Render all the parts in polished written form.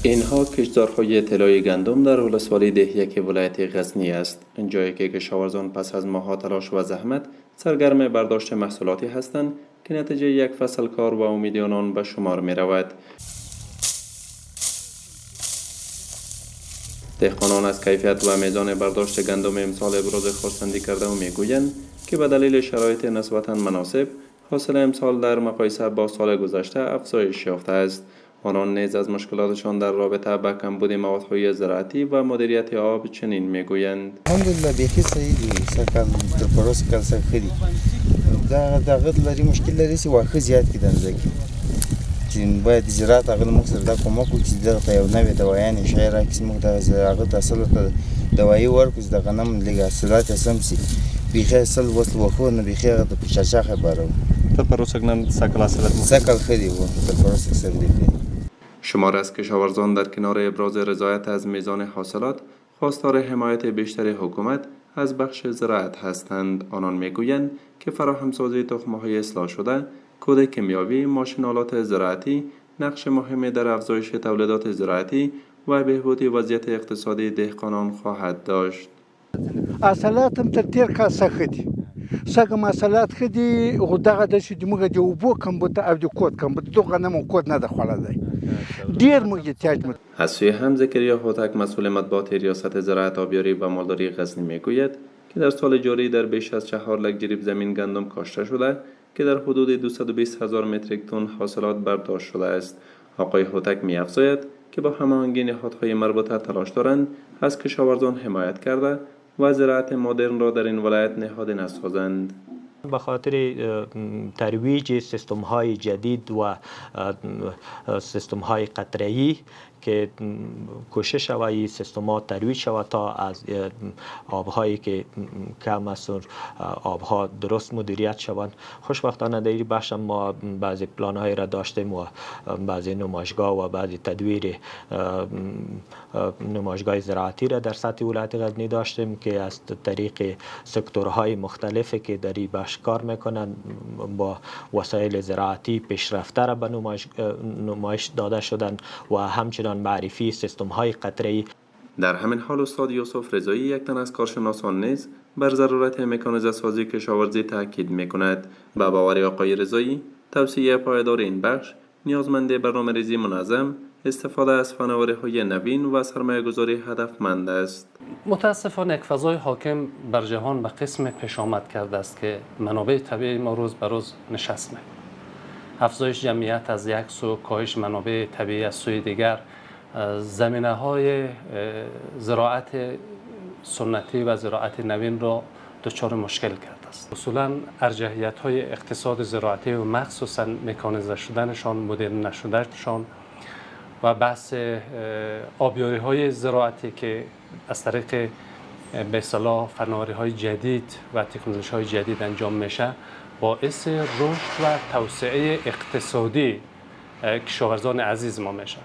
اینها کشتزارهای طلای گندم در ولسوالی ده ولایت غزنی است، جایی که کشاورزان پس از ماه‌ها تلاش و زحمت سرگرم برداشت محصولاتی هستند که نتیجه یک فصل کار و امید آنان به شمار می رود. دهقانان از کیفیت و میزان برداشت گندم امسال ابراز خرسندی کرده و میگویند که به دلیل شرایط نسبتاً مناسب حاصل امسال در مقایسه با سال گذشته افزایش یافته است. آنان نیز از مشکلاتشان در رابطه با کمبود موادهای زراعتی و مدیریت آب چنین میگویند. الحمدلله بیخی صحیح دی، سکل در پروس کل سخری دا غد لري مشکل لري چې واخه زیات کیدن ځکه چې باید زراعت هغه موږ سره دا کومک وکړي چې دغه ته یو نوې دوایانې شی راکړي چې موږ دغه هغه ته اصل ته دوایي ورکړو چې د غنم لږ حاصلات یې سم شي. بیخي اصل وس وخو نه بیخي هغه ته په چاچا خبره و تر پروس نن سکل حاصلات سکل خري و تر پروس سره دی. شمار از کشاورزان در کنار ابراز رضایت از میزان حاصلات خواستار حمایت بیشتر حکومت از بخش زراعت هستند. آنان میگویند که فراهمسازی تخم‌های اصلاح شده، کود کیمیاوی، ماشین‌آلات زراعتی نقش مهمی در افزایش تولیدات زراعتی و بهبود وضعیت اقتصادی دهقانان خواهد داشت. حاصلات هم تر تیر کال څخه دي سږم حاصلات ښه دي خو دغه داسې د موږ د اوبو کمبود او د کود کمبود دغه غنمو کود نه ده خوړلی ډېر موږ احتیاج مو. از سوی هم زکریا هوتک مسئول مطبوعات ریاست زراعت آبیاری و مالداری غزنی میگوید که در سال جاری در بیش از 4 لک جریب زمین گندم کاشته شده که در حدود 220,000 متریک تن حاصلات برداشت شده است. آقای هوتک می‌افزاید که با هماهنگی نهادهای مربوطه تلاش دارند از کشاورزان حمایت کرده و زراعت مدرن را در این ولایت نهادینه نسازند. به خاطر ترویج سیستم های جدید و سیستم های قطره‌ای که کوشش شود این سیستم ها ترویج شود تا از آبهایی که کم است آبها درست مدیریت شوند. خوشبختانه در این بخش ما بعضی پلان های را داشتیم و بعضی نمایشگاه و بعضی تدویر نمایشگاه زراعتی را در سطح ولایت غزنی داشتیم که از طریق سکتورهای مختلفی که در این بخش کار میکنند با وسایل زراعتی پیشرفته را به نمایش داده شدند و همچنان معرفی سیستم های قطره‌ای. در همین حال استاد یوسف رضایی یک تن از کارشناسان نیز بر ضرورت مکانیزه سازی کشاورزی تاکید میکند. به باور آقای رضایی توسعه پایدار این بخش نیازمند برنامه‌ریزی منظم، استفاده از فناوری‌های نوین و سرمایه‌گذاری هدفمند است. متاسفانه یک فضای حاکم بر جهان به قسم پیش آمد کرده است که منابع طبیعی ما روز به روز نشست می‌کنند. افزایش جمعیت از یک سو، کاهش منابع طبیعی از سوی دیگر، زمینه‌های زراعت سنتی و زراعت نوین را دچار مشکل کرده است. اصولاً ارجحیت‌های اقتصاد زراعتی و مخصوصاً مکانیزه شدنشان، مدرن نشدنشان و بحث آبیاری‌های زراعتی که از طریق به اصطلاح فناوری‌های جدید و تکنولوژی‌های جدید انجام میشه باعث رشد و توسعه اقتصادی کشاورزان عزیز ما میشه.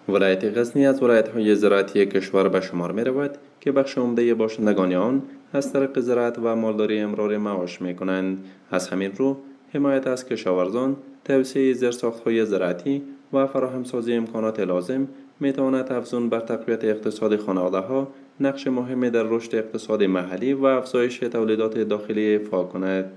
ولایت غزنی از ولایت‌های زراعتی کشور به شمار می‌رود که بخش عمده باشندگان آن از طریق زراعت و مالداری امرار معاش می‌کنند. از همین رو حمایت از کشاورزان، توسعه زیرساخت‌های زراعتی و فراهم‌سازی امکانات لازم می‌تواند افزون بر تقویت اقتصاد خانواده‌ها نقش مهمی در رشد اقتصاد محلی و افزایش تولیدات داخلی ایفا کند.